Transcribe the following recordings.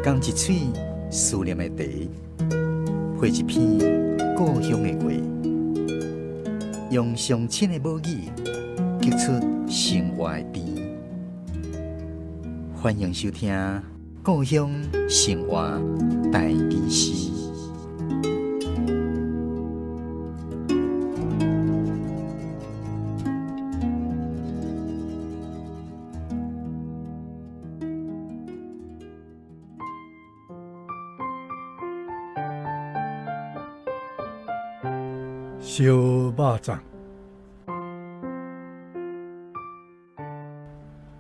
讲一嘴思念的茶，配一片故乡的话，用上亲的母语激出生活的甜。欢迎收听《故乡生活台语诗》。烧肉粽，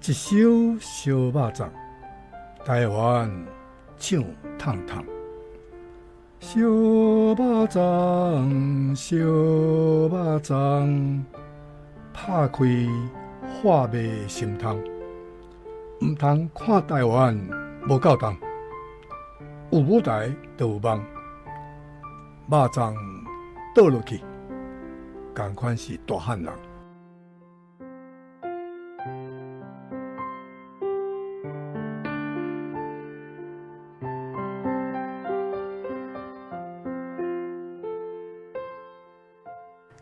一手烧肉粽，台湾唱烫烫。烧肉粽，烧肉粽，拍开话麦心汤。唔通看台湾无够重，有舞台就有梦。肉粽倒落去。同款是大汉人。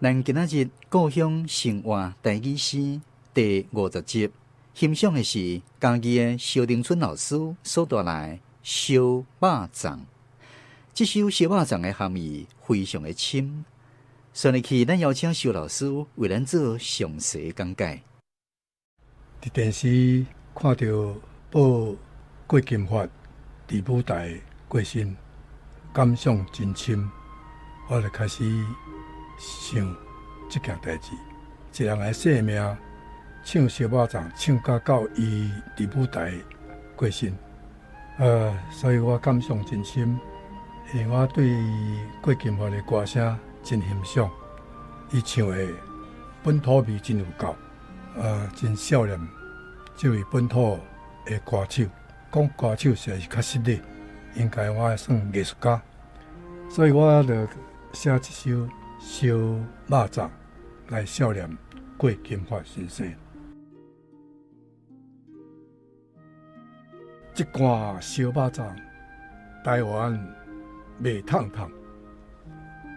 咱今仔日故乡生活台语诗第50集，欣赏的是嘉义的萧丁春老师所带来烧肉粽。这首烧肉粽的含义非常的深。顺利去，咱邀请萧老师为咱做详细讲解。伫电视看到报郭金发伫舞台过身，感想真深，我就开始想这件代志。一人的生命，唱烧肉粽，唱到伊伫舞台过身，所以我感想真深。我对郭金发的歌声真欣赏，伊唱的本土味真有够，真少年，这位本土的歌手，讲歌手实在是较失礼，应该我算艺术家，所以我就写一首烧肉粽来孝念郭金发先生。一罐烧肉粽，台湾卖烫烫。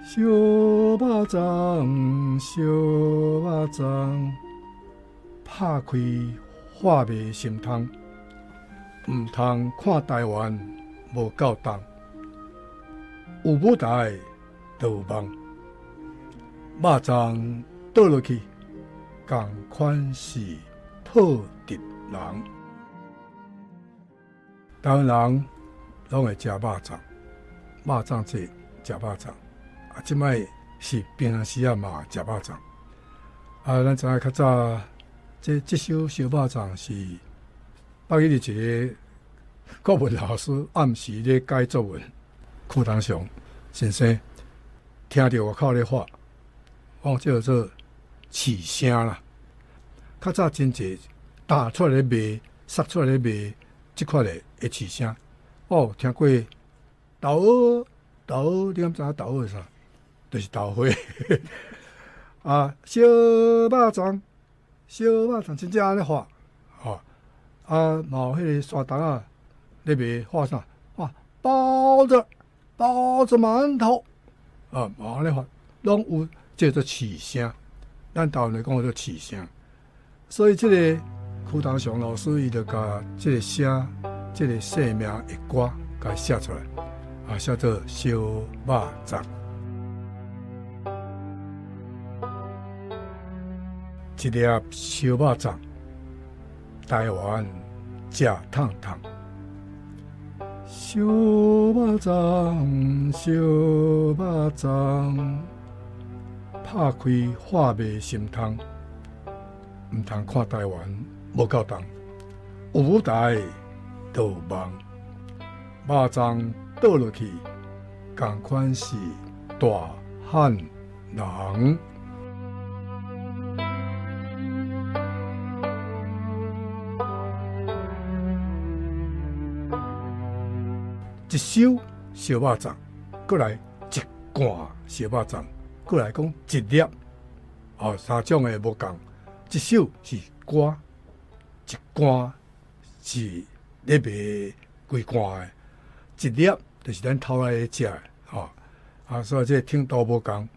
烧肉粽，烧肉粽，拍开话麦心汤。唔通看台湾无够重，有舞台就有梦。肉粽倒落去，同款是讨得人。台湾人拢会食肉粽，肉粽节食肉粽。即摆是平常时啊嘛食肉粽。咱知影较早，这首烧肉粽是8月1日国文老师暗时咧改作文，课堂上先生听到外口咧话，我叫做气声啦。较早真济打出来咧卖，杀出来咧卖，即款的气声。我有听过豆蚵，你敢知影豆蚵是啥？就是豆花烧肉粽，烧肉粽真正安尼画，嘛有迄个山东啊咧卖画啥？包子馒头，嘛有安尼画，拢有叫做气声。咱台湾来讲叫做气声。所以这个课堂上老师伊就甲这个写这个生命的歌，甲写出来，写做烧肉粽。一粒烧肉粽，台湾食烫烫。烧肉粽，烧肉粽，拍开话麦心汤。唔通看台湾无够重，有舞台就有梦。肉粽倒落去，同款是大汉人。一手烧肉粽，过来一罐烧肉粽，过来讲一粒，三种的无共。一手是歌，一罐是咧卖规罐的，一粒就是咱偷来食的，所以这听都无共。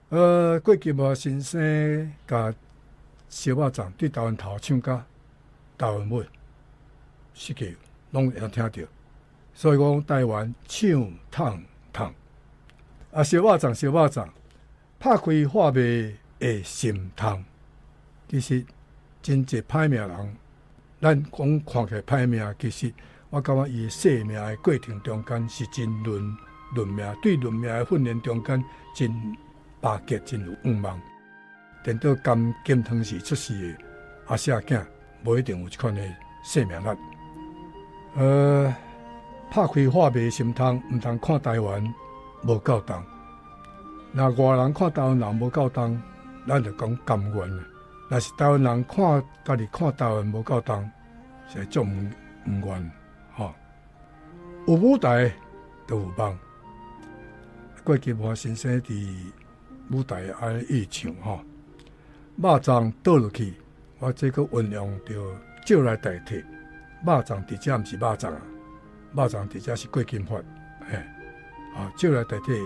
过去无先生甲小肉粽对台湾头唱歌，台湾尾，四句拢会听到。所以讲台湾唱烫烫，小肉粽，拍开话麦的心痛。其实真侪歹命人，咱讲看起来歹命，其实我感觉伊生命的过程中间是真论命，对论命的训练中间真巴结，真有愿望。等到甘金汤时出世的阿舍囝，无一定有这款的生命力。拍开话麦心痛，毋通看台湾无够重。若外人看台湾人无够重，咱就讲甘愿啦。若是台湾人看家己看台湾无够重，是足毋愿。有舞台就有梦。过去无先生伫舞台安尼唱肉粽倒落去，我这个运用着酒来代替。肉粽伫遮毋是肉粽啊，肉粽伫遮是过金发，酒来代替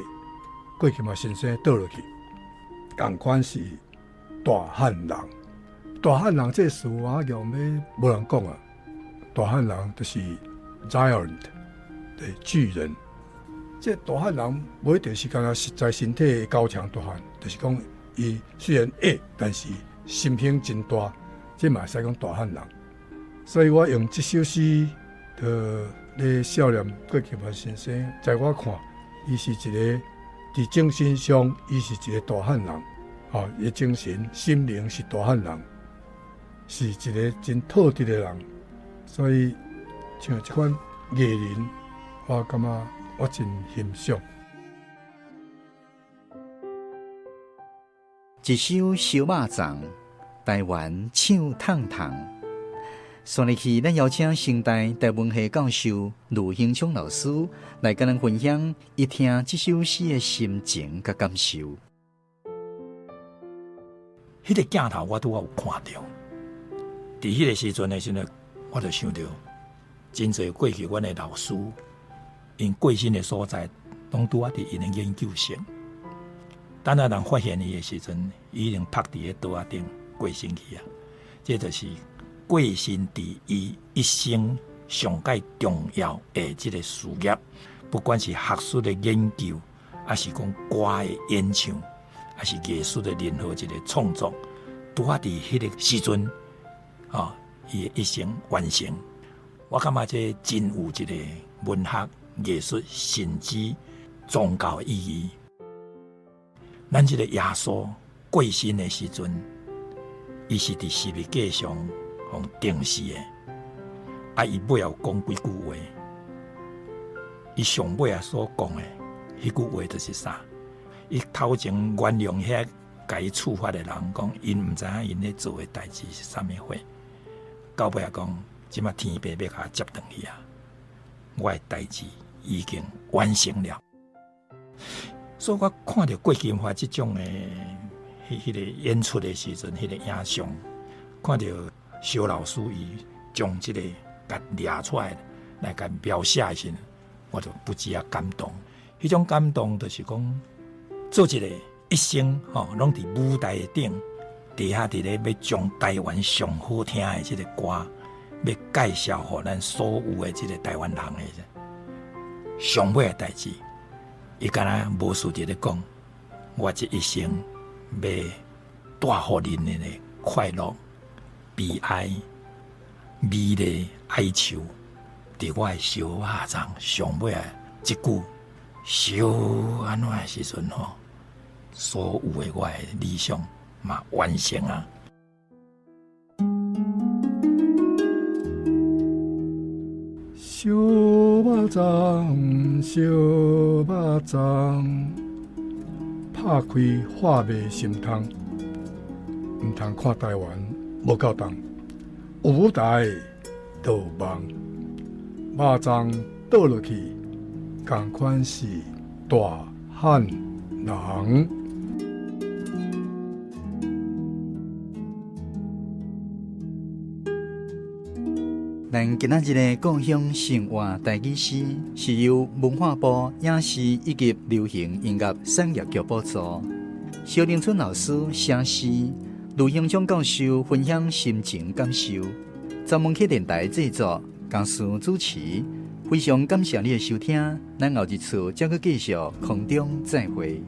过金发先生倒落去，同款是大汉人。大汉人这词我用要无人讲啊，大汉人就是 giant， 对，巨人。这大汉人无一定是干那实在身体高强大汉，就是讲伊虽然矮，但是心胸真大，这嘛使讲大汉人。所以我用这首诗，咧少年过去嘛先生，在我看，伊是一个伫精神上，伊是一个大汉人，伊精神心灵是大汉人，是一个真透彻的人。所以像这款艺人，我感觉我真欣赏。一首小肉粽，台湾唱烫烫。算入去，咱邀请现代台文系教授卢兴昌老师来跟咱分享伊听这首诗的心情甲感受。迄个镜头我拄有看到，伫迄个时阵的时候，我就想到，真侪过去阮的老师，因过身的所在，拢拄伫因的研究室。等下人发现伊的时阵，伊已经趴伫个桌仔顶过身去啊！这就是过身伫伊一生上界重要的这个事业，不管是学术的研究，还是讲歌的演唱，还是艺术的任何一个创作，拄伫迄个时阵，伊的一生完成。我感觉这真有一个文学、艺术甚至宗教的意义。咱这个耶稣过身的时阵，伊是伫十字架上互钉死的。伊尾后讲几句话，伊上尾所讲的迄句话就是啥？伊头前原谅遐甲伊处罚的人，讲因毋知影因咧做的代志是啥物货。到尾讲，即马天父要甲接转去啊！我的代志已经完成了。所以我看到郭金华这种的迄个演出的时阵，迄个影像，看到肖老师伊将这个甲抓出来，来甲描写的时候，我就不止啊感动。迄种感动就是讲，做一个一生拢伫舞台顶，底下伫咧要将台湾上好听的这个歌，要介绍互咱所有的这个台湾人的上尾的代志。伊敢若无事伫咧讲，我这一生要带互恁的快乐、悲哀、美丽、哀愁，伫我的小肉粽上尾的一句小安怎的时阵所有的我的理想嘛完成啊！小肉粽，小肉粽，拍开话麦心痛，毋通看台湾无够重。有舞台就有梦，肉粽倒落去，同款是大汉人。咱今仔日的故乡生活台语诗是由文化部影视以及流行音乐产业局补助，萧定春老师写诗，卢英忠教授分享心情感受，专门去电台制作，讲师主持。非常感谢你的收听，咱后一次再去继续空中再会。